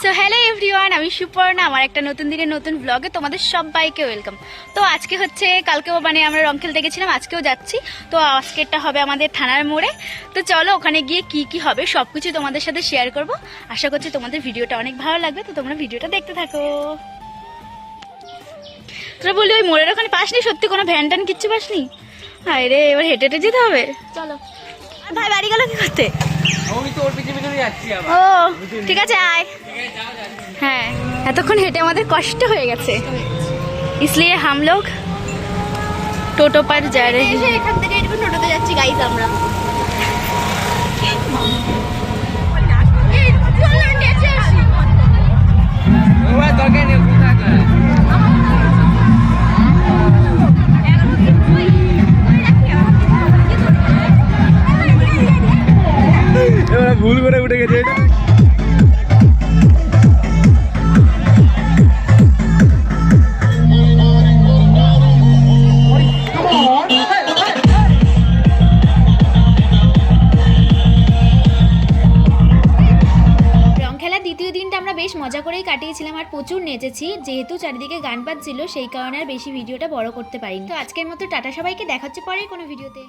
So hello everyone, আমি সুপর্ণা। আমার একটা নতুন দিনের নতুন ব্লগে তোমাদের সবাইকে ওয়েলকাম। তো আজকে হচ্ছে, কালকেও মানে আমরা রং খেলতে গেছিলাম, আজকেও যাচ্ছি। তো আজকেরটা হবে আমাদের থানার মোড়ে। তো চলো ওখানে গিয়ে কি কি হবে সব কিছু তোমাদের সাথে শেয়ার করব। আশা করছি তোমাদের ভিডিওটা অনেক ভালো লাগবে, তো তোমরা ভিডিওটা দেখতে থাকো। তোরা বলি ওই মোড়ের ওখানে পাসনি? সত্যি কোনো ভ্যান ট্যান কিচ্ছু পাসনি? হায় রে, এবার হেঁটে হেঁটে যেতে হবে। চলো। ভাই বাড়ি গেল কি করতে? ও ঠিক আছে, আয়। হ্যাঁ, এতক্ষণ হেঁটে আমাদের কষ্ট হয়ে গেছে, इसलिए हम लोग টোটো पर जा रहे हैं। এখান থেকে টোটোতে যাচ্ছি গাইস আমরা। ভুল করে উঠে গেছে এটা। দ্বিতীয় দিনটা আমরা বেশ মজা করেই কাটিয়েছিলাম আর প্রচুর নেচেছি। যেহেতু চারিদিকে গান বাজছিল সেই কারণে আর বেশি ভিডিওটা বড় করতে পারিনি। তো আজকের মতো টাটা, সবাইকে দেখা হচ্ছে পরে কোনো ভিডিওতে।